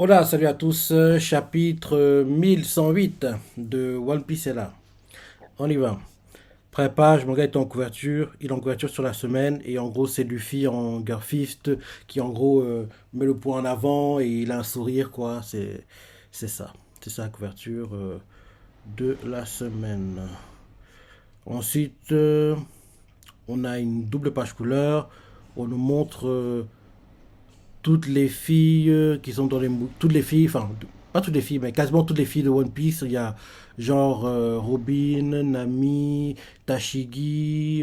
Hola, salut à tous, chapitre 1108 de One Piece est là. On y va. Pré-page, mon gars est en couverture, il est en couverture sur la semaine, et en gros c'est Luffy en Garfist qui en gros met le poing en avant et il a un sourire quoi, c'est ça. C'est ça la couverture de la semaine. Ensuite, on a une double page couleur, on nous montre toutes les filles qui sont dans les toutes les filles, enfin pas toutes les filles, mais quasiment toutes les filles de One Piece. Il y a genre Robin, Nami, Tashigi,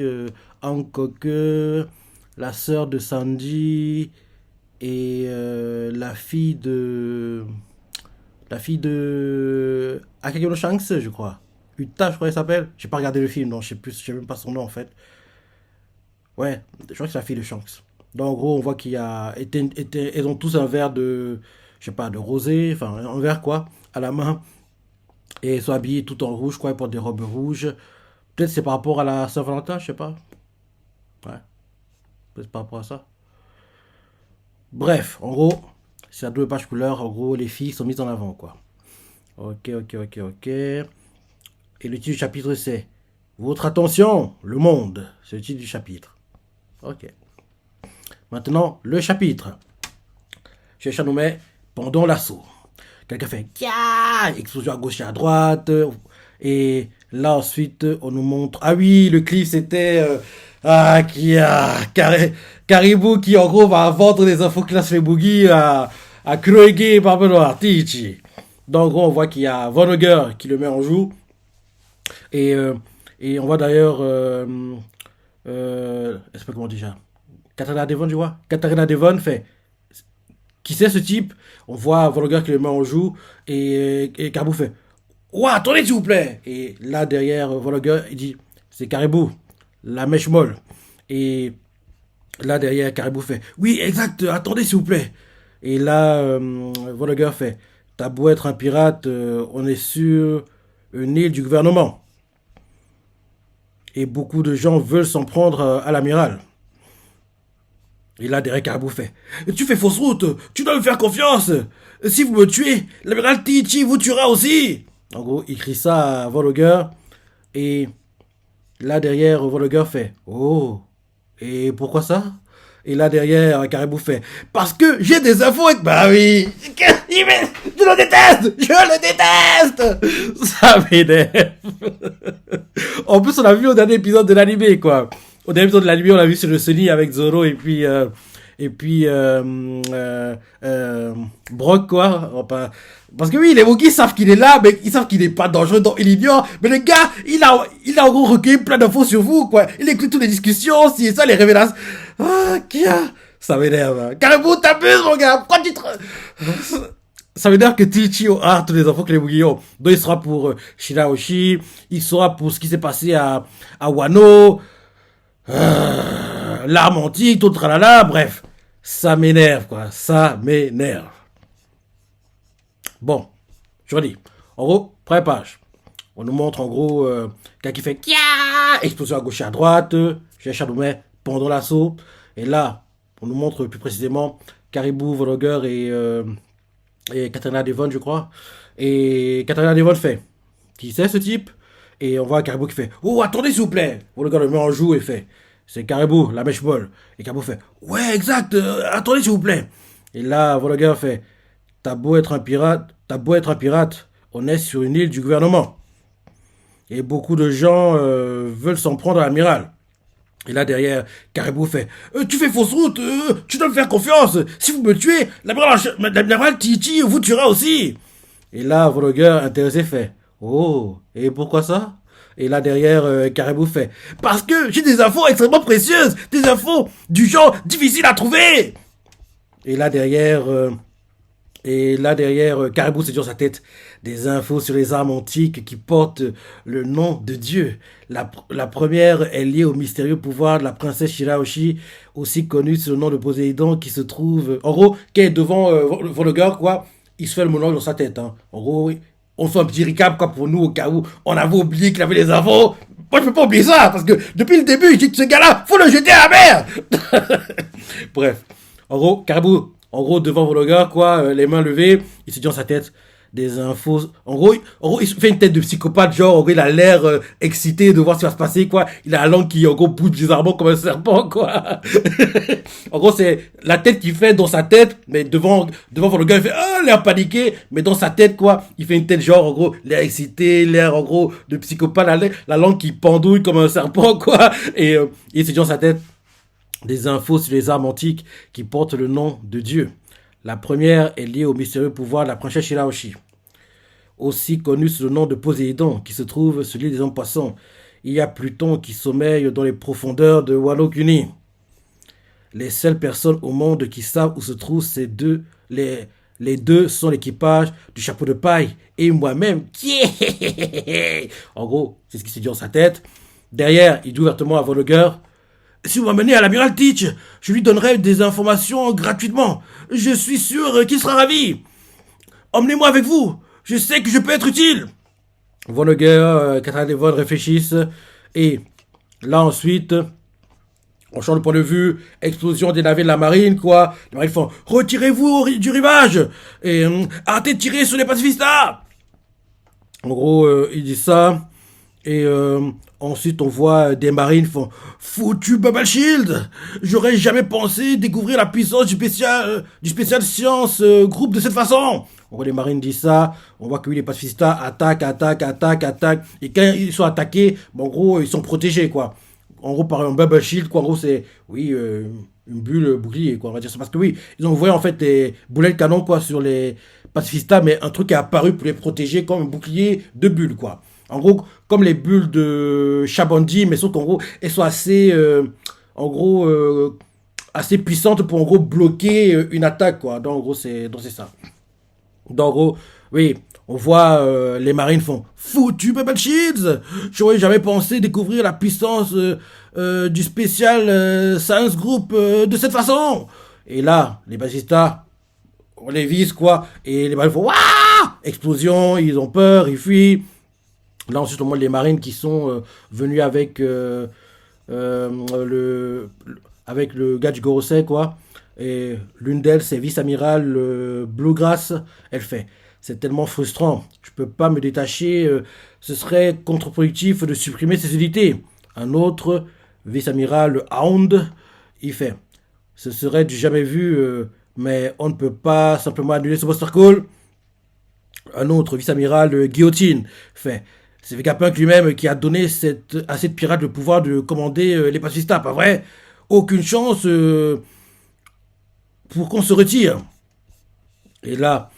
Hancock, la sœur de Sanji et la fille de Akageno Shanks, je crois. Uta, je crois qu'elle s'appelle. J'ai pas regardé le film, donc je sais plus, je sais même pas son nom en fait. Ouais, je crois que c'est la fille de Shanks. Donc en gros, on voit qu'il y a. Elles ont tous un verre de. Je sais pas, de rosé, enfin un verre quoi, à la main. Et elles sont habillées tout en rouge, quoi, elles portent des robes rouges. Peut-être c'est par rapport à la Saint-Valentin, je sais pas. Ouais, peut-être par rapport à ça. Bref, en gros, c'est à deux pages couleur. En gros, les filles sont mises en avant, quoi. Ok, ok, ok, ok. Et le titre du chapitre, c'est Votre attention, le monde. C'est le titre du chapitre. Ok. Maintenant, le chapitre. Chez Chanoumet, pendant l'assaut. Quelqu'un fait Kia, explosion à gauche et à droite. Et là, ensuite, on nous montre. Ah oui, le clip, c'était. Kia. Caribou qui, en gros, va vendre des infos classe les boogies à Kurohige et Barbelo Artichi. Donc, en gros, on voit qu'il y a Von Hugger qui le met en joue. Et, euh, et on voit d'ailleurs. Je sais pas comment déjà. Katarina Devon, tu vois. Katarina Devon fait qui c'est ce type. On voit Volga qui le met en joue et Caribou fait Ouah, attendez s'il vous plaît. Et là derrière Volga, il dit c'est Caribou, la mèche molle. Et là derrière Caribou fait oui, exact, attendez s'il vous plaît. Et là Volga fait t'as beau être un pirate, on est sur une île du gouvernement. Et beaucoup de gens veulent s'en prendre à l'amiral. Et là, Derek Caribou fait tu fais fausse route, tu dois me faire confiance. Si vous me tuez, l'amiral Tichi vous tuera aussi. En gros, il crie ça à Vologer. Et là, derrière, Vologer fait oh, et pourquoi ça? Et là, derrière, Caribou fait parce que j'ai des infos. Bah oui, je le déteste, je le déteste. Ça m'énerve. En plus, on a vu au dernier épisode de l'animé, quoi. Au dernier épisode de l'animé, on l'a vu sur le Sony avec Zoro et puis Brock, quoi. Enfin, parce que oui, les Wookiees savent qu'il est là, mais ils savent qu'il n'est pas dangereux, donc il ignore. Mais le gars, il a en gros recueilli plein d'infos sur vous, quoi. Il écoute toutes les discussions, si et ça, les révélations. Ah, Kia, ça m'énerve. Hein. Caribou, t'abuses, mon gars. Pourquoi tu te... Ça veut dire que Tichi a tous les infos que les Wookiees ont. Donc il sera pour Shirahoshi, il sera pour ce qui s'est passé à Wano, l'arme antique, tout le tralala, bref. Ça m'énerve, quoi. Ça m'énerve. Bon, je redis. En gros, première page. On nous montre en gros quelqu'un qui fait Kia, explosion à gauche et à droite, chez Shadowmay pendant l'assaut. Et là, on nous montre plus précisément Caribou, Vlogger et Katarina Devon, je crois. Et Katarina Devon fait qui c'est ce type? Et on voit Caribou qui fait oh, attendez s'il vous plaît. Vlogger le met en joue et fait c'est Caribou, la mèche molle. Et Caribou fait ouais, exact, attendez s'il vous plaît. Et là, Vlogger fait t'as beau être un pirate, on est sur une île du gouvernement. Et beaucoup de gens veulent s'en prendre à l'amiral. Et là derrière, Caribou fait tu fais fausse route, tu dois me faire confiance. Si vous me tuez, l'amiral Titi vous tuera aussi. Et là, Vlogger intéressé fait oh, et pourquoi ça? Et là derrière, Caribou fait parce que j'ai des infos extrêmement précieuses, des infos du genre difficiles à trouver. Et là derrière, Caribou se dit dans sa tête des infos sur les armes antiques qui portent le nom de Dieu. La première est liée au mystérieux pouvoir de la princesse Shirahoshi, aussi connue sous le nom de Poséidon, qui se trouve... En gros, qui est devant Vlogger, quoi. Il se fait le monologue dans sa tête. Hein. En gros, on fait un petit recap quoi, pour nous, au cas où on avait oublié qu'il avait les infos. Moi, je peux pas oublier ça, parce que depuis le début, je dis que ce gars-là, faut le jeter à la mer. Bref. En gros, Caribou En gros, devant Vologa, quoi, les mains levées, il se dit dans sa tête des infos. En gros, il se fait une tête de psychopathe, genre, en gros, il a l'air excité de voir ce qui va se passer, quoi. Il a la langue qui, en gros, bouge bizarrement comme un serpent, quoi. En gros, c'est la tête qu'il fait dans sa tête, mais devant Vologa, il fait, ah, l'air paniqué, mais dans sa tête, quoi, il fait une tête, genre, en gros, l'air excité, l'air, en gros, de psychopathe, la langue qui pendouille comme un serpent, quoi. Et il se dit dans sa tête, des infos sur les armes antiques qui portent le nom de Dieu. La première est liée au mystérieux pouvoir de la princesse Shiraoshi, aussi connue sous le nom de Poséidon, qui se trouve sur l'île des hommes poissons. Il y a Pluton qui sommeille dans les profondeurs de Wano Kuni. Les seules personnes au monde qui savent où se trouvent les deux sont l'équipage du chapeau de paille et moi-même. En gros, c'est ce qui se dit dans sa tête. Derrière, il dit ouvertement à Vollogger, si vous m'amenez à l'amiral Teach, je lui donnerai des informations gratuitement. Je suis sûr qu'il sera ravi. Emmenez-moi avec vous. Je sais que je peux être utile. Vonneguer, Catherine Devon réfléchissent. Et là ensuite, on change de point de vue. Explosion des navires de la marine, quoi. Les marines font, retirez-vous du rivage. Et arrêtez de tirer sur les pacifistes. En gros, il dit ça. Et ensuite, on voit des marines font foutu Bubble Shield. J'aurais jamais pensé découvrir la puissance du spécial science groupe de cette façon. On voit les marines disent ça. On voit que oui, les pacifistes attaquent. Et quand ils sont attaqués, bon, en gros, ils sont protégés, quoi. En gros, par un Bubble Shield, quoi. En gros, c'est, oui, une bulle bouclier, quoi. On va dire ça. Parce que oui, ils ont envoyé en fait des boulets de canon, quoi, sur les pacifistes, mais un truc est apparu pour les protéger comme un bouclier de bulles, quoi. En gros, comme les bulles de Chabandi, mais sauf qu'en gros, elles sont assez, assez puissantes pour en gros bloquer une attaque, quoi. Donc en gros, c'est ça. Donc en gros, oui, on voit les marines font foutu Bubble Shields. J'aurais jamais pensé découvrir la puissance du spécial Science Group de cette façon. Et là, les basistas, on les vise, quoi. Et les marines font waouh, explosion, ils ont peur, ils fuient. Là, ensuite, on voit les marines qui sont venus avec avec le gars du Gorosei, quoi. Et l'une d'elles, c'est vice-amiral Bluegrass. Elle fait, c'est tellement frustrant. Je peux pas me détacher. Ce serait contre-productif de supprimer ces unités. Un autre, vice-amiral Hound, il fait, ce serait du jamais vu, mais on ne peut pas simplement annuler ce Buster Call. Un autre, vice-amiral Guillotine, fait, c'est Vegapunk lui-même qui a donné à cette pirate le pouvoir de commander les pacifistes, pas vrai? Aucune chance pour qu'on se retire. Et là,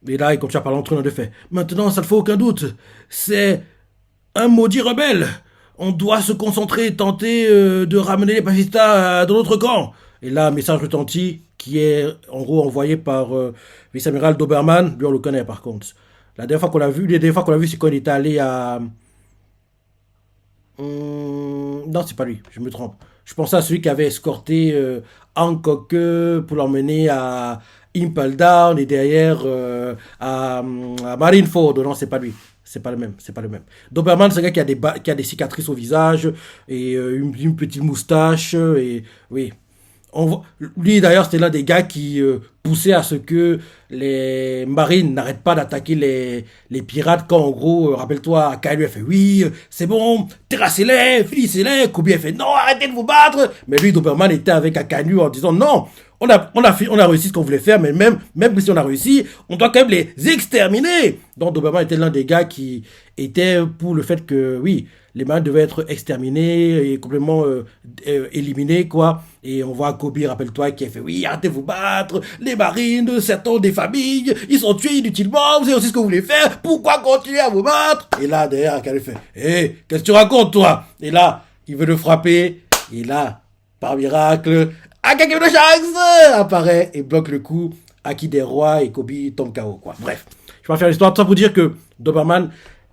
il continue à parler entre eux de fait. Maintenant, ça ne fait aucun doute. C'est un maudit rebelle. On doit se concentrer et tenter de ramener les pacifistes dans notre camp. Et là, un message retentit qui est en gros envoyé par vice-amiral Doberman. Lui, on le connaît par contre. La dernière fois qu'on l'a vu, c'est quand il était allé à... Non, c'est pas lui, je me trompe. Je pensais à celui qui avait escorté Hancock pour l'emmener à Impel Down et derrière à Marineford. Non, c'est pas lui. C'est pas le même, c'est pas le même. Doberman, c'est un gars qui a des cicatrices au visage et une petite moustache et oui. Lui d'ailleurs c'était l'un des gars qui poussait à ce que les marines n'arrêtent pas d'attaquer les pirates quand en gros, rappelle-toi, Akainu a fait oui, c'est bon, terrassez-les, finissez-les, Kobe a fait non, arrêtez de vous battre, mais lui Doberman était avec Akainu en disant non, on a réussi ce qu'on voulait faire, mais même si on a réussi, on doit quand même les exterminer. Donc Doberman était l'un des gars qui était pour le fait que oui, les marines devaient être exterminés et complètement éliminés, quoi. Et on voit Kobe, rappelle-toi, qui a fait oui, arrêtez de vous battre, les marines, certains des familles, ils sont tués inutilement, vous savez aussi ce que vous voulez faire, pourquoi continuer à vous battre? Et là, derrière, Akainu fait, hé, qu'est-ce que tu racontes, toi? Et là, il veut le frapper, et là, par miracle, Akakebe no Shanks apparaît et bloque le coup, Aki des rois et Kobe tombe KO, quoi. Bref, je vais faire l'histoire, tout ça pour dire que Doberman,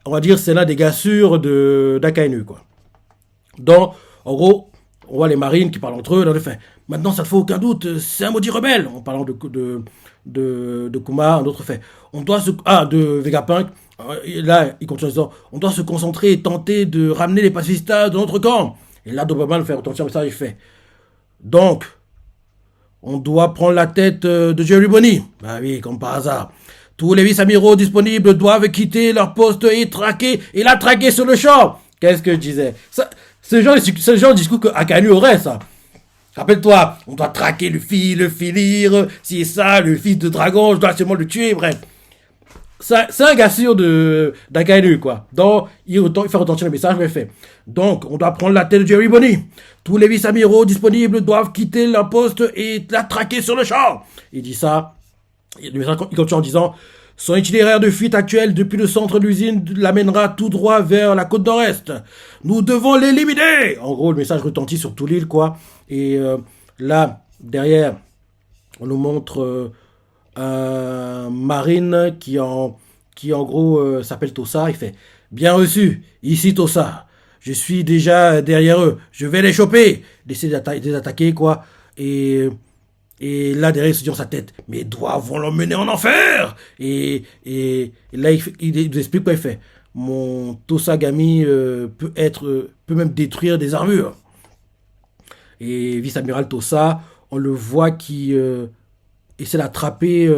on va dire, c'est l'un des gars sûrs d'Akainu, quoi. Donc, en gros, on voit les marines qui parlent entre eux, dans le fait. Maintenant, ça ne fait aucun doute, c'est un maudit rebelle. En parlant de Kuma, un autre fait. On doit de Vegapunk. Et là, il continue en disant, on doit se concentrer et tenter de ramener les pacifistes dans notre camp. Et là, Doberman fait retentir un message, il fait. Donc, On doit prendre la tête de Jerry Bonny. Bah oui, comme par hasard. Tous les vice-amiraux disponibles doivent quitter leur poste et traquer, et la traquer sur le champ. Qu'est-ce que je disais? Ça, c'est le genre de discours que Akanu aurait, ça. Rappelle-toi, on doit traquer le finir, si ça, le fils de dragon, je dois seulement le tuer, bref. C'est un gars sûr d'Akanu, quoi. Donc, il fait retentir le message, mais fait. Donc, on doit prendre la tête de Jerry Bonny. Tous les vice-amiraux disponibles doivent quitter leur poste et la traquer sur le champ. Il dit ça. Il continue en disant: son itinéraire de fuite actuel depuis le centre de l'usine l'amènera tout droit vers la côte nord-est. Nous devons l'éliminer. En gros, le message retentit sur toute l'île, quoi. Et là, derrière, on nous montre un marine qui en gros s'appelle Tossa. Il fait: bien reçu, ici Tossa. Je suis déjà derrière eux. Je vais les choper. D'essayer de les attaquer, quoi. Et là, derrière, il se dit dans sa tête: mes doigts vont l'emmener en enfer. Et là, il nous explique quoi il fait. Mon Tosagami peut même détruire des armures. Et vice-amiral Tossa, on le voit qui essaie d'attraper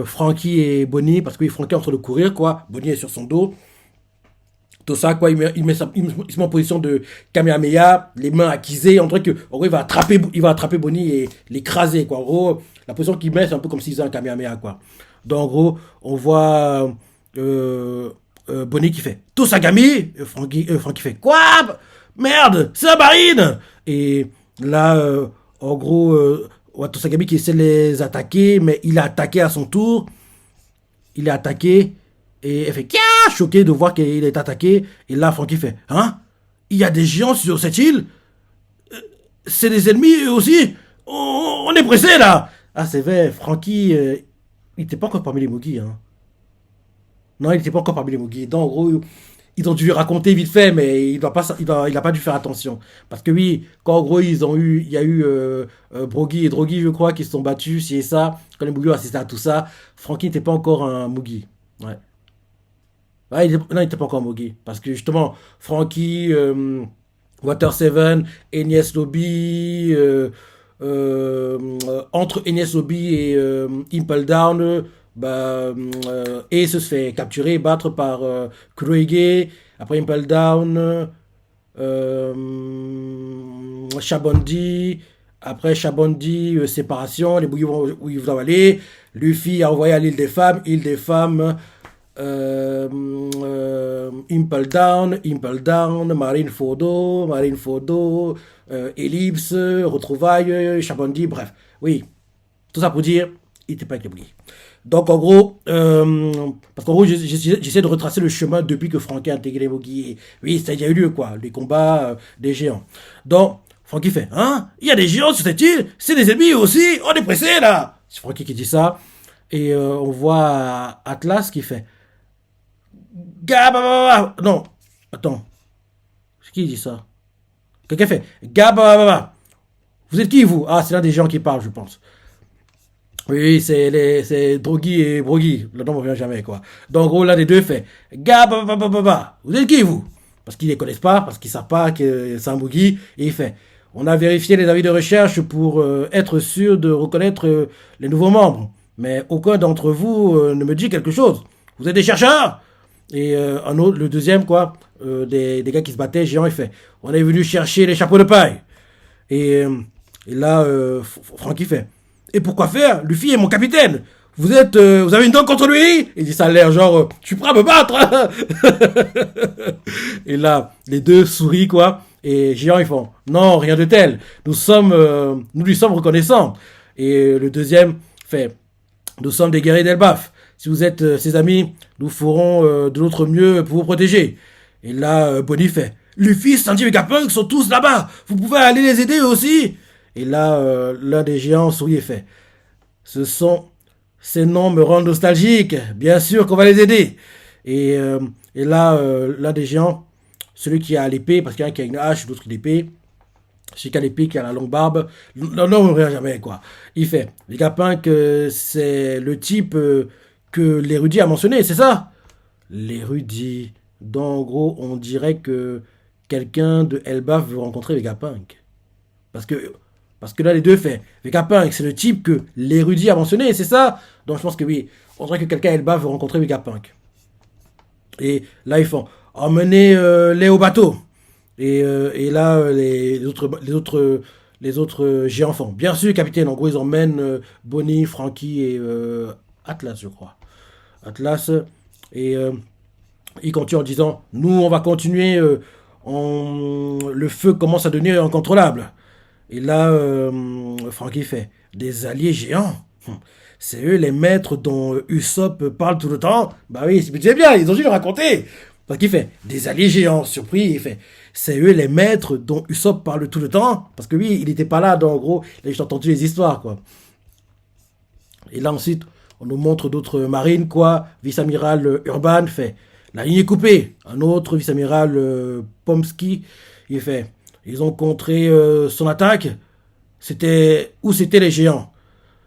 Frankie et Bonnie, parce que Frankie est en train de courir, quoi. Bonnie est sur son dos. Tossa, quoi, il se met en position de Kamehameha, les mains acquisées. On dirait que, en gros, il va attraper Bonnie et l'écraser, quoi. En gros, la position qu'il met, c'est un peu comme s'il faisait un Kamehameha, quoi. Donc, en gros, on voit Bonnie qui fait Tosagami. Frankie fait: quoi? Merde, c'est un marine. Et là, en gros, Tosagami qui essaie de les attaquer, mais il a attaqué à son tour. Il est attaqué. Et elle fait Kia, choquée de voir qu'il est attaqué. Et là, Frankie fait: hein? Il y a des géants sur cette île? C'est des ennemis eux aussi? On est pressé là! Ah, c'est vrai, Frankie, il n'était pas encore parmi les Mugi, hein. Non, il n'était pas encore parmi les Mugi. Donc, en gros, ils ont dû lui raconter vite fait, mais il a pas dû faire attention. Parce que oui, quand en gros, il y a eu Brogy et Drogy, je crois, qui se sont battus, si et ça. Quand les Mugi ont assisté à tout ça, Frankie n'était pas encore un Mugi. Ouais. Ouais, non, il n'était pas encore Mugi. Parce que justement, Frankie, Water 7, Enies Lobby, entre Enies Lobby et Impel Down, Ace se fait capturer, battre par Kurohige. Après Impel Down, Shabondi. Après Shabondi, séparation, les bouillies vont où ils doivent aller. Luffy a envoyé à l'île des femmes. Île des femmes. Impel Down, Marine Fodo, Ellipse, Retrouvailles, Chabondi, bref. Oui, tout ça pour dire, il n'était pas avec les bouillies. Donc en gros, parce qu'en gros, j'essaie de retracer le chemin depuis que Frankie a intégré les Mugi. Oui, ça a déjà eu lieu, quoi, les combats des géants. Donc, Frankie fait: hein? Il y a des géants sur cette île? C'est des ennemis aussi? On est pressé là! C'est Frankie qui dit ça. Et on voit Atlas qui fait: Gababa. Non, attends. C'est qui dit ça? Quelqu'un fait Gababa. Vous êtes qui, vous? Ah, c'est l'un des gens qui parlent, je pense. Oui, c'est Drogy et Brogy. Le nom ne revient jamais, quoi. Donc, en gros, l'un des deux fait Gababa. Vous êtes qui, vous? Parce qu'ils ne les connaissent pas, parce qu'ils ne savent pas que c'est un Mugi. Et il fait: on a vérifié les avis de recherche pour être sûr de reconnaître les nouveaux membres. Mais aucun d'entre vous ne me dit quelque chose. Vous êtes des chercheurs? Et un autre, le deuxième, quoi, des gars qui se battaient, géant, il fait: on est venu chercher les chapeaux de paille. Et là, Francky fait: et pourquoi faire? Luffy est mon capitaine. Vous avez une dent contre lui? Il dit ça a l'air genre, je suis prêt à me battre. Et là, les deux sourient, quoi. Et géant, ils font: non, rien de tel. Nous lui sommes reconnaissants. Et le deuxième fait: nous sommes des guerriers d'Elbaf. Si vous êtes ses amis, nous ferons de notre mieux pour vous protéger. Et là, Bonnie fait: Luffy, Sanji et Vegapunk sont tous là-bas. Vous pouvez aller les aider eux aussi. Et là, l'un des géants sourit et fait: ces noms me rendent nostalgique. Bien sûr qu'on va les aider. Et là, l'un des géants, celui qui a l'épée, parce qu'il y en a qui a une hache, l'autre qui a l'épée, celui qui a l'épée, qui a la longue barbe, non, on ne revient jamais, quoi. Il fait: Vegapunk, c'est le type que l'érudit a mentionné, c'est ça? L'érudit. Donc, en gros, on dirait que quelqu'un de Elbaf veut rencontrer Vegapunk. Parce que Parce que là, les deux fait. Vegapunk, c'est le type que l'érudit a mentionné, c'est ça? Donc je pense que oui, on dirait que quelqu'un Elba veut rencontrer Vegapunk. Et là, ils font emmener les au bateau. Et là, les autres géants font. Bien sûr, capitaine. En gros, ils emmènent Bonnie, Frankie et Atlas, je crois. Atlas. Et il continue en disant nous, on va continuer. Le feu commence à devenir incontrôlable. Et là, Frankie fait des alliés géants. C'est eux les maîtres dont Usopp parle tout le temps. Bah oui, c'est bien, ils ont dû le raconter. Parce qu'il fait des alliés géants, surpris, il fait c'est eux les maîtres dont Usopp parle tout le temps. Parce que oui, il n'était pas là, donc en gros, il a juste entendu les histoires, quoi. Et là ensuite, on nous montre d'autres marines, quoi. Vice-amiral Urban fait la ligne est coupée. Un autre vice-amiral Pomsky, il fait ils ont contré son attaque. C'était les géants.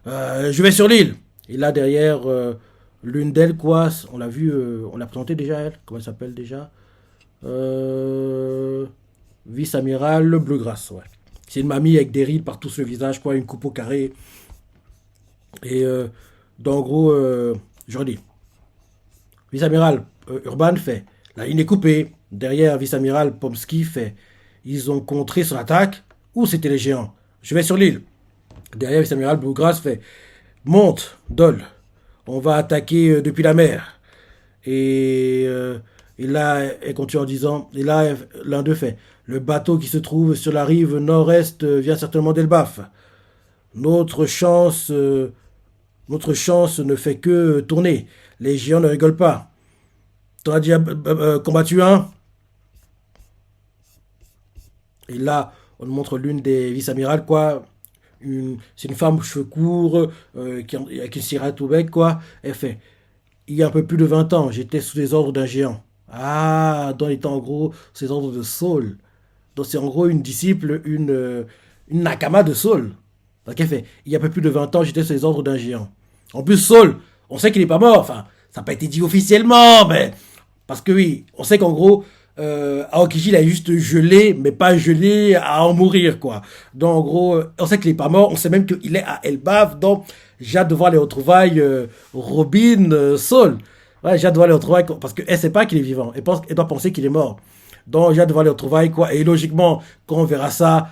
Je vais sur l'île. Et là derrière, l'une d'elles, quoi, on l'a vu, on l'a présenté déjà, elle. Comment elle s'appelle déjà euh, Vice-amiral Bluegrass, ouais. C'est une mamie avec des rides partout sur le visage, quoi, une coupe au carré. Et donc, en gros, je redis. Vice-amiral Urban fait la ligne est coupée. Derrière, vice-amiral Pomsky fait ils ont contré son attaque. Où c'était les géants? Je vais sur l'île. Derrière, vice-amiral Bluegrass fait monte, Dol. On va attaquer depuis la mer. Et, euh, et là, elle continue en disant et là, l'un d'eux fait le bateau qui se trouve sur la rive nord-est vient certainement d'Elbaf. Notre chance, euh, notre chance ne fait que tourner. Les géants ne rigolent pas. T'en as déjà combattu un? Et là, on nous montre l'une des vice-amirales, quoi. C'est une femme aux cheveux courts, avec une cigarette au bec, quoi. Elle fait il y a un peu plus de 20 ans, j'étais sous les ordres d'un géant. Ah, dans les temps, en gros, sous les ordres de Saul. Donc, c'est en gros une disciple, une nakama de Saul. Donc, elle fait il y a un peu plus de 20 ans, j'étais sous les ordres d'un géant. En plus, Saul, on sait qu'il n'est pas mort. Enfin, ça n'a pas été dit officiellement, mais parce que oui, on sait qu'en gros, Aokiji il a juste gelé, mais pas gelé à en mourir, quoi. Donc en gros, on sait qu'il est pas mort, on sait même qu'il est à Elbaf, donc j'ai hâte de voir les retrouvailles Robin, Saul. Ouais, j'ai hâte de voir les retrouvailles, parce qu'elle sait pas qu'il est vivant, elle doit penser qu'il est mort. Donc j'ai hâte de voir les retrouvailles, quoi. Et logiquement, quand on verra ça,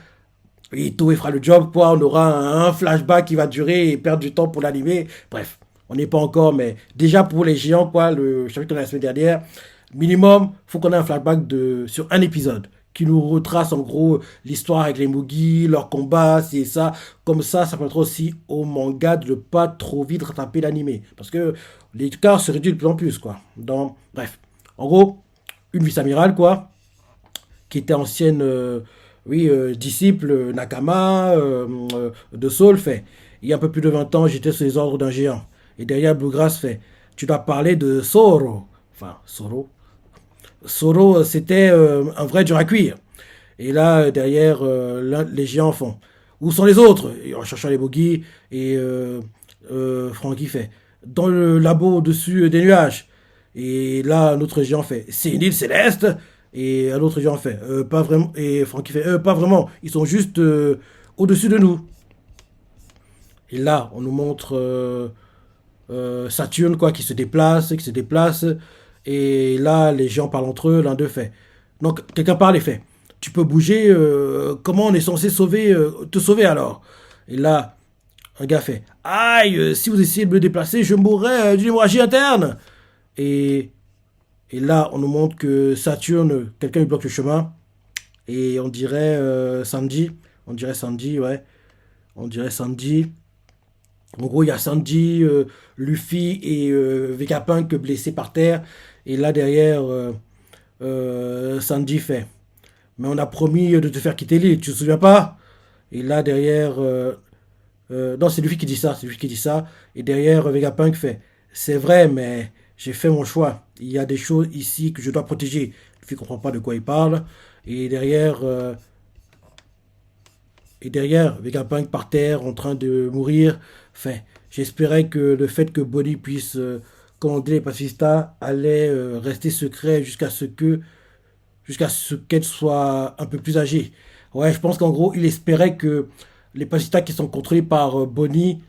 Ito il fera le job, quoi. On aura un flashback qui va durer et perdre du temps pour l'animer. Bref, on n'est pas encore, mais déjà pour les géants, quoi, le chapitre de la semaine dernière, minimum, faut qu'on ait un flashback sur un épisode qui nous retrace en gros l'histoire avec les Mugi, leurs combats, c'est ça. Comme ça permettra aussi au manga de ne pas trop vite rattraper l'animé. Parce que l'écart se réduit de plus en plus, quoi. Donc, bref. En gros, une vice-amirale, quoi, qui était ancienne, oui, disciple, Nakama, de Saul, fait. Il y a un peu plus de 20 ans, j'étais sous les ordres d'un géant. Et derrière, Bluegrass fait. Tu dois parler de Soro. Enfin, Soro. Soro, c'était un vrai dur à cuire. Et là, derrière, les géants font. Où sont les autres? Et en cherchant les bogies, et Frankie fait. Dans le labo au-dessus des nuages. Et là, un autre géant fait. C'est une île céleste? Et un autre géant fait. Pas vraiment. Et Frankie fait. Pas vraiment. Ils sont juste au-dessus de nous. Et là, on nous montre Saturne, quoi, qui se déplace, qui se déplace. Et là, les gens parlent entre eux, l'un d'eux fait. Donc, quelqu'un parle et fait. Tu peux bouger, comment on est censé te sauver alors? Et là, un gars fait. Aïe, si vous essayez de me déplacer, je mourrai d'une hémorragie interne. Et, et là, on nous montre que Saturne, quelqu'un lui bloque le chemin. Et on dirait Sanji. On dirait Sanji, ouais. On dirait Sanji. En gros, il y a Sanji, Luffy et Vegapunk blessés par terre. Et là, derrière, Sanji fait. Mais on a promis de te faire quitter l'île, tu te souviens pas? Et là, derrière. Non, c'est Luffy qui dit ça. C'est Luffy qui dit ça. Et derrière, Vegapunk fait. C'est vrai, mais j'ai fait mon choix. Il y a des choses ici que je dois protéger. Luffy comprend pas de quoi il parle. Et derrière. Vegapunk par terre, en train de mourir, fait. J'espérais que le fait que Bonnie puisse commander les pacifistas allait rester secret jusqu'à ce qu'elle soit un peu plus âgée. Ouais, je pense qu'en gros, il espérait que les Pagistas qui sont contrôlés par Bonnie,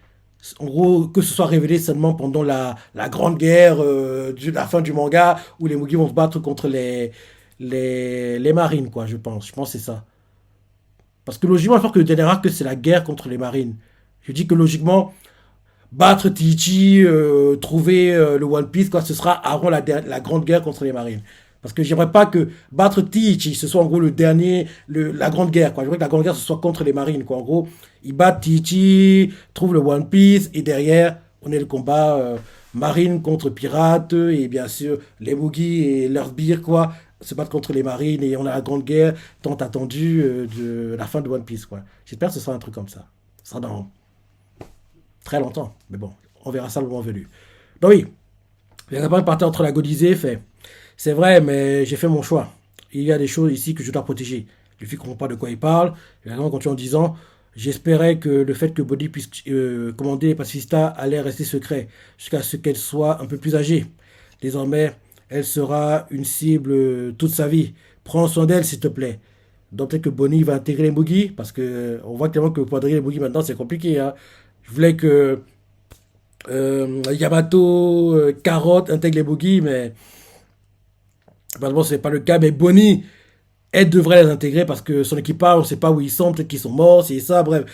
en gros, que ce soit révélé seulement pendant la grande guerre la fin du manga, où les Mugi vont se battre contre les marines, quoi, je pense. Je pense que c'est ça. Parce que logiquement, je pense que le dernier arc, c'est la guerre contre les marines. Je dis que logiquement, battre Tiichi, trouver le One Piece, quoi, ce sera avant la grande guerre contre les marines. Parce que j'aimerais pas que battre Tiichi, ce soit en gros le dernier, la grande guerre, quoi. J'aimerais que la grande guerre, ce soit contre les marines, quoi. En gros, ils battent Tiichi, trouvent le One Piece, et derrière, on est le combat marine contre pirates, et bien sûr, les Mugi et leurs sbires, quoi, se battent contre les marines, et on a la grande guerre tant attendue de la fin de One Piece, quoi. J'espère que ce sera un truc comme ça. Ce sera dans très longtemps. Mais bon, on verra ça le moment venu. Donc oui, Vagabond partait entre la Godisée, fait. C'est vrai, mais j'ai fait mon choix. Il y a des choses ici que je dois protéger. Le fils ne comprend pas de quoi il parle. Vagabond continue en disant, j'espérais que le fait que Body puisse commander les pacifistas allait rester secret, jusqu'à ce qu'elle soit un peu plus âgée. Désormais, elle sera une cible toute sa vie. Prends soin d'elle, s'il te plaît. Donc peut-être que Bonnie va intégrer les Mugi, parce que on voit clairement que pour intégrer les Mugi maintenant, c'est compliqué. Hein. Je voulais que Yamato, Carotte intègre les Mugi, mais malheureusement, ce n'est pas le cas. Mais Bonnie, elle devrait les intégrer parce que son équipage, on ne sait pas où ils sont, peut-être qu'ils sont morts, c'est ça, bref.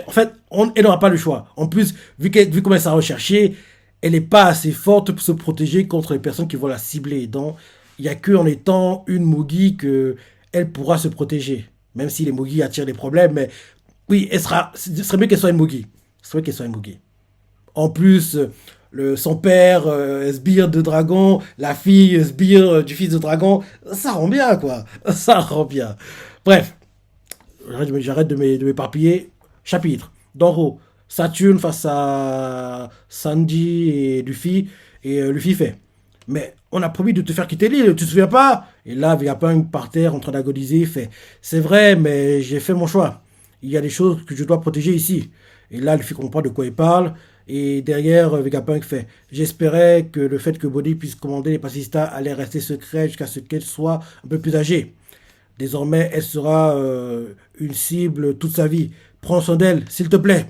En fait, elle n'aura pas le choix. En plus, vu comment elle s'est recherchée, elle n'est pas assez forte pour se protéger contre les personnes qui vont la cibler. Donc, il n'y a qu'en étant une Mugi que elle pourra se protéger. Même si les Mugi attirent des problèmes, mais oui, ce serait mieux qu'elle soit une Mugi. Ce serait mieux qu'elle soit une Mugi. En plus, son père, sbire de dragon, la fille, sbire du fils de dragon, ça rend bien, quoi. Ça rend bien. Bref, j'arrête de m'éparpiller. Chapitre. D'en haut, Saturne face à Sandy et Luffy. Et Luffy fait. Mais on a promis de te faire quitter l'île, tu te souviens pas? Et là, Vegapunk par terre en train d'agoniser, il fait. C'est vrai, mais j'ai fait mon choix. Il y a des choses que je dois protéger ici. Et là, Luffy comprend de quoi il parle. Et derrière, Vegapunk fait. J'espérais que le fait que Body puisse commander les pacifistas allait rester secret jusqu'à ce qu'elle soit un peu plus âgée. Désormais, elle sera une cible toute sa vie. Prends soin d'elle, s'il te plaît.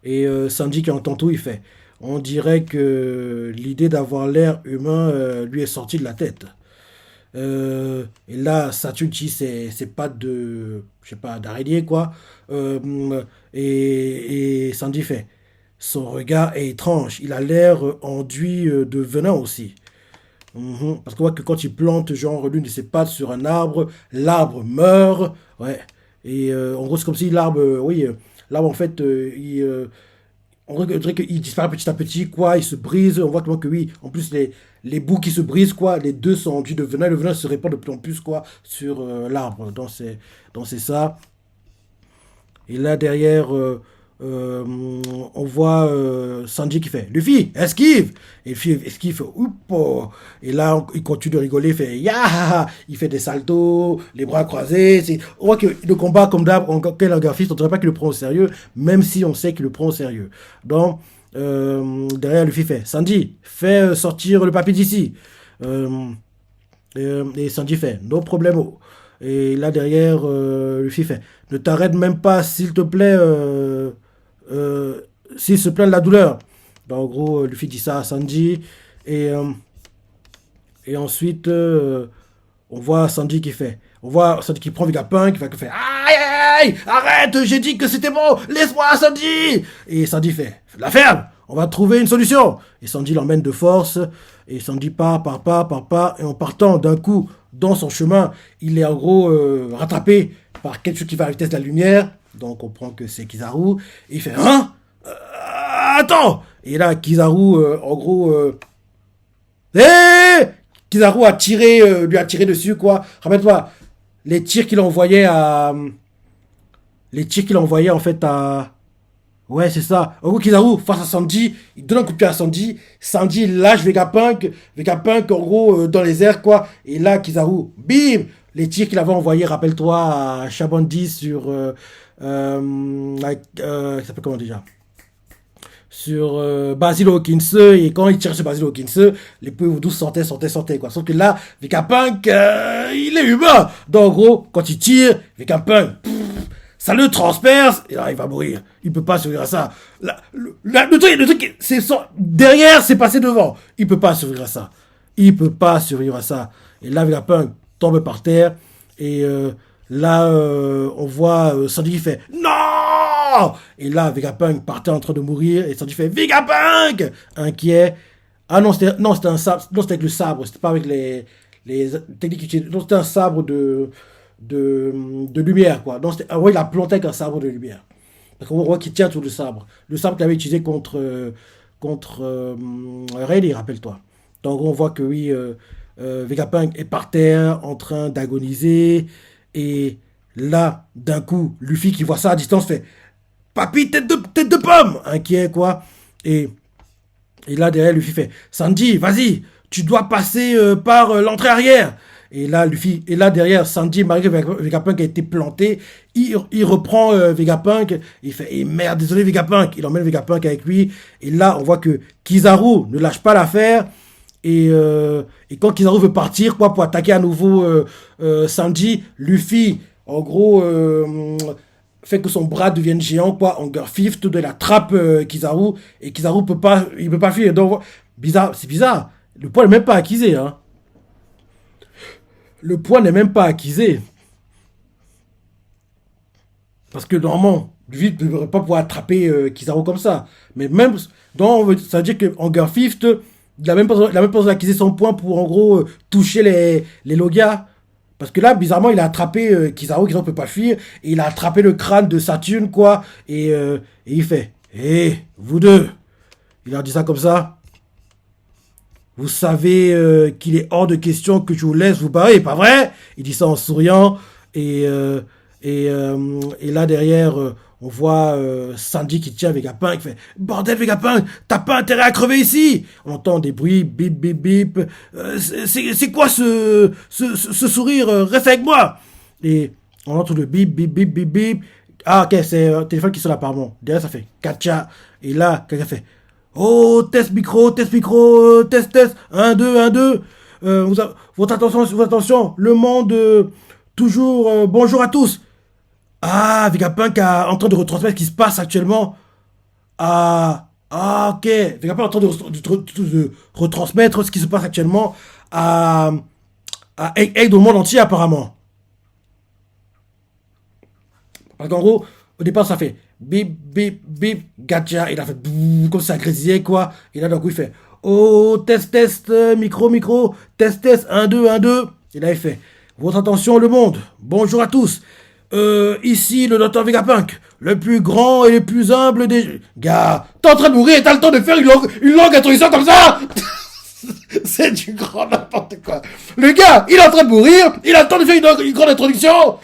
Et Sanji qui entend tout, il fait. On dirait que l'idée d'avoir l'air humain lui est sortie de la tête. Et là, Saturne utilise ses pattes de, je sais pas, d'araignée, quoi. Et Sanji fait. Son regard est étrange. Il a l'air enduit de venin aussi. Parce qu'on voit que quand il plante genre l'une de ses pattes sur un arbre, l'arbre meurt. Ouais. Et en gros, c'est comme si l'arbre, l'arbre en fait, on dirait qu'il disparaît petit à petit, quoi. Il se brise. On voit clairement que oui. En plus, les bouts qui se brisent, quoi. Les deux sont enduits de venin. Le venin se répand de plus en plus, quoi, sur l'arbre. Donc c'est ça. Et là derrière. On voit Sanji qui fait Luffy, esquive! Et Luffy esquive, oups! Et là, il continue de rigoler, il fait ya! Il fait des saltos, les bras croisés. On voit que le combat, comme d'hab, en quel graphiste, on ne dirait pas qu'il le prend au sérieux, même si on sait qu'il le prend au sérieux. Donc, derrière, Luffy fait Sanji, fais sortir le papier d'ici. Et Sanji fait no problemo. Et là derrière, Luffy fait ne t'arrête même pas, s'il te plaît. S'il se plaint de la douleur. Donc, en gros, Luffy dit ça à Sanji. Et ensuite, on voit Sanji qui fait. On voit Sanji qui prend Vegapunk, qui fait aïe, aïe, aïe, arrête, j'ai dit que c'était bon, laisse-moi, Sanji. Et Sanji fait la ferme, on va trouver une solution. Et Sanji l'emmène de force. Et Sanji part par pas. Et en partant d'un coup dans son chemin, il est en gros rattrapé par quelque chose qui va à la vitesse de la lumière. Donc on comprend que c'est Kizaru. Et il fait hein, attends. Et là Kizaru en gros Kizaru a tiré lui a tiré dessus, quoi. Rappelle-toi les tirs qu'il envoyait en fait à ouais, c'est ça. En gros, Kizaru, face à Sanji, il donne un coup de pied à Sanji. Sanji lâche Vegapunk. Vegapunk, en gros, dans les airs, quoi. Et là, Kizaru, bim! Les tirs qu'il avait envoyés, rappelle-toi, à Shabandi sur... il s'appelle comment déjà? Sur Basil Hawkins. Et quand il tire sur Basil Hawkins, les pauvres douces sortaient, quoi. Sauf que là, Vegapunk, il est humain. Donc, en gros, quand il tire, Vegapunk... ça le transperce, et là, il va mourir. Il peut pas survivre à ça. Le truc, c'est derrière, c'est passé devant. Il peut pas survivre à ça. Il peut pas survivre à ça. Et là, Vegapunk tombe par terre, et là, on voit Sanji qui fait non! Et là, Vegapunk partait en train de mourir, et Sanji fait Vegapunk! Inquiet. Ah non, c'était un sabre. Non, c'était avec le sabre. C'était pas avec les techniques utilisées. Non, c'était un sabre de lumière, quoi. Donc, ouais, il a planté avec un sabre de lumière. Parce qu'on voit qu'il tient sur le sabre. Le sabre qu'il avait utilisé contre Rayleigh, rappelle-toi. Donc, on voit que oui, Vegapunk est par terre, en train d'agoniser. Et là, d'un coup, Luffy qui voit ça à distance fait Papy, tête de pomme! Inquiet, quoi. Et là, derrière, Luffy fait Sanji, vas-y, tu dois passer par l'entrée arrière. Et là, derrière, Sanji, malgré que Vegapunk a été planté, il reprend Vegapunk. Il fait merde, désolé, Vegapunk. Il emmène Vegapunk avec lui. Et là, on voit que Kizaru ne lâche pas l'affaire. Et quand Kizaru veut partir, quoi, pour attaquer à nouveau Sanji, Luffy, en gros, fait que son bras devienne géant, quoi, Hunger Fist, de la trappe Kizaru, et Kizaru il peut pas fuir. Donc, c'est bizarre. Le poids n'est même pas acquisé, hein. Le poids n'est même pas acquisé. Parce que normalement, lui ne devrait pas pouvoir attraper Kizaru comme ça. Mais même, donc, ça veut dire que Hunger Fist, il a même pas acquisé son point pour, en gros, toucher les Logia. Parce que là, bizarrement, il a attrapé Kizaru ne peut pas fuir. Et il a attrapé le crâne de Saturne, quoi. Et il fait hé, vous deux. Il leur dit ça comme ça. Vous savez qu'il est hors de question que je vous laisse vous barrer, pas vrai? Il dit ça en souriant. Et là, derrière, on voit Sanji qui tient Vegapunk, qui fait bordel, Vegapunk, t'as pas intérêt à crever ici! On entend des bruits, bip, bip, bip. C'est quoi ce sourire? Reste avec moi! Et on entend le bip, bip, bip, bip, bip. Ah, ok, c'est un téléphone qui sonne apparemment. Derrière, ça fait Kacha. Et là, quelqu'un fait oh, test micro, test, 1, 2, 1, 2. Votre attention, le monde, toujours, bonjour à tous. Ah, Vegapunk est en train de retransmettre ce qui se passe actuellement. Ok. Vegapunk est en train de retransmettre ce qui se passe actuellement à Egg dans le monde entier, apparemment. Parce qu'en gros, au départ, ça fait bip, bip, bip, gacha. Il a fait comme ça, grésillait, quoi. Et là, d'un coup, il fait oh, test, micro, test, 1, 2, 1, 2. Et là, il fait votre attention, le monde. Bonjour à tous. Ici, le docteur Vegapunk, le plus grand et le plus humble des... Gars, t'es en train de mourir et t'as le temps de faire une longue introduction comme ça? C'est du grand n'importe quoi. Le gars, il est en train de mourir, il a le temps de faire une grande introduction.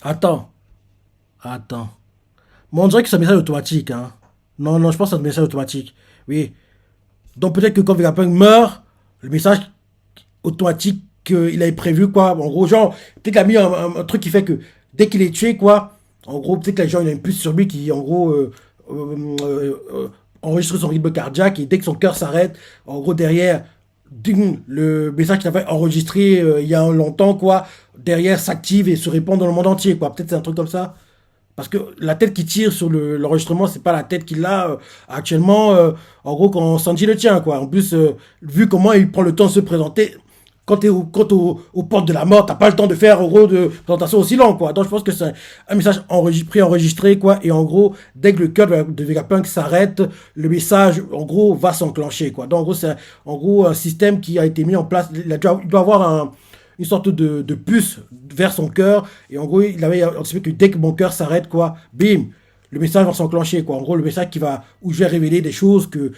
Attends. Bon, on dirait que c'est un message automatique, hein. Non, je pense que c'est un message automatique. Oui. Donc peut-être que quand Vegapunk meurt, le message automatique qu'il avait prévu, quoi, en gros, genre, peut-être qu'il a mis un truc qui fait que dès qu'il est tué, quoi, en gros, peut-être que les gens, il y a une puce sur lui qui, en gros, enregistre son rythme cardiaque, et dès que son cœur s'arrête, en gros, derrière, le message qu'il avait enregistré il y a longtemps, quoi, derrière s'active et se répand dans le monde entier, quoi. Peut-être c'est un truc comme ça. Parce que la tête qui tire sur l'enregistrement, c'est pas la tête qu'il a actuellement, en gros, quand Sanji le tient, quoi. En plus, vu comment il prend le temps de se présenter, quand t'es aux portes de la mort, t'as pas le temps de faire, en gros, de présentation aussi longue, quoi. Donc, je pense que c'est un message préenregistré, quoi. Et en gros, dès que le cœur de Vegapunk s'arrête, le message, en gros, va s'enclencher, quoi. Donc, en gros, c'est un système qui a été mis en place. Il doit avoir une sorte de puce vers son cœur. Et en gros, il avait anticipé que dès que mon cœur s'arrête, quoi, bim, le message va s'enclencher, quoi. En gros, le message où je vais révéler des choses que,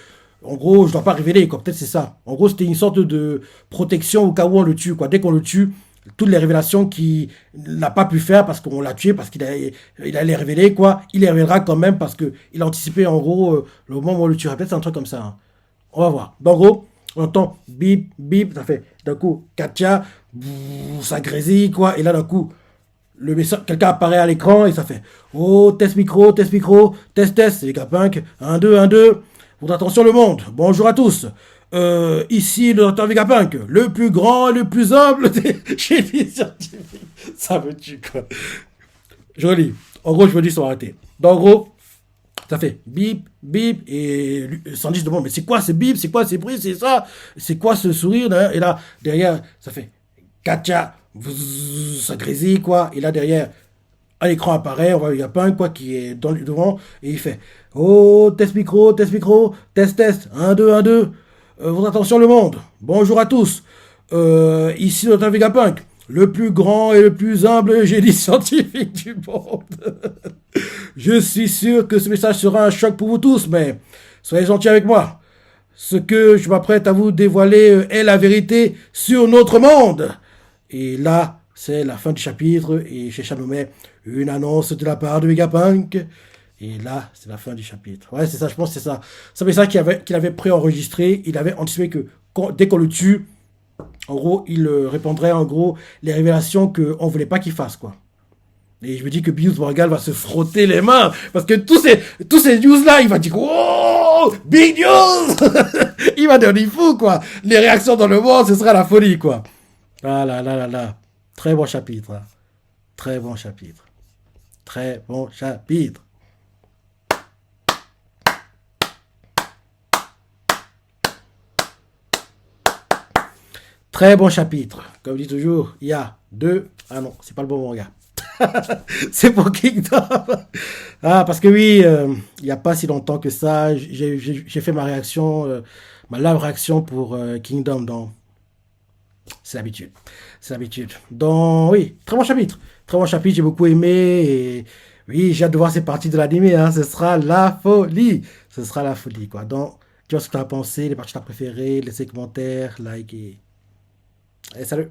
en gros, je dois pas révéler, quoi. Peut-être c'est ça. En gros, c'était une sorte de protection au cas où on le tue, quoi. Dès qu'on le tue, toutes les révélations qu'il n'a pas pu faire parce qu'on l'a tué, parce qu'il allait les révéler, quoi. Il les révélera quand même parce qu'il a anticipé, en gros, le moment où on le tuera. Peut-être c'est un truc comme ça, hein. On va voir. Donc, en gros, on entend bip, bip, ça fait d'un coup, Katia, ça grésille, quoi. Et là, d'un coup, le message, quelqu'un apparaît à l'écran et ça fait oh, test micro, test, c'est Vegapunk, 1, 2, 1, 2. Votre attention, le monde. Bonjour à tous. Ici, le docteur Vegapunk, le plus grand, le plus humble des génies scientifiques. Ça me tue, quoi. Je relis. En gros, je me dis, ils sont arrêtés. Donc, en gros, ça fait bip, bip, et Sandy se demande, mais c'est quoi ce bip, c'est quoi ces bruits, c'est ça, c'est quoi ce sourire, et là, derrière, ça fait Katia, ça grésille, quoi, et là, derrière, un écran apparaît, on voit Vegapunk, quoi, qui est devant, et il fait, oh, test micro, test, test, 1, 2, 1, 2, votre attention le monde, bonjour à tous, ici notre Vegapunk, le plus grand et le plus humble génie scientifique du monde. Je suis sûr que ce message sera un choc pour vous tous, mais soyez gentils avec moi. Ce que je m'apprête à vous dévoiler est la vérité sur notre monde. Et là, c'est la fin du chapitre, et chez Chanomet, une annonce de la part de Vegapunk. Et là, c'est la fin du chapitre. Ouais, c'est ça, je pense que c'est ça. C'est ça qu'il avait préenregistré. Il avait anticipé que dès qu'on le tue, en gros, il répondrait en gros les révélations qu'on voulait pas qu'il fasse, quoi. Et je me dis que Bius Morgan va se frotter les mains. Parce que tous ces news-là, il va dire, oh, big news. Il va devenir fou, quoi. Les réactions dans le monde, ce sera la folie, quoi. Ah là là là là. Très bon chapitre. Hein. Très bon chapitre. Très bon chapitre. Très bon chapitre. Comme dit toujours, il y a deux... Ah non, c'est pas le bon manga. C'est pour Kingdom. Ah, parce que oui, il n'y a pas si longtemps que ça, j'ai fait ma réaction, ma live réaction pour Kingdom. Donc, c'est l'habitude. C'est l'habitude. Donc, oui, très bon chapitre. Très bon chapitre, j'ai beaucoup aimé. Et oui, j'ai hâte de voir ces parties de l'animé. Hein. Ce sera la folie. Ce sera la folie, quoi. Donc, tu vois ce que tu as pensé, les parties que tu as préférées, laissez commentaires, like et salut.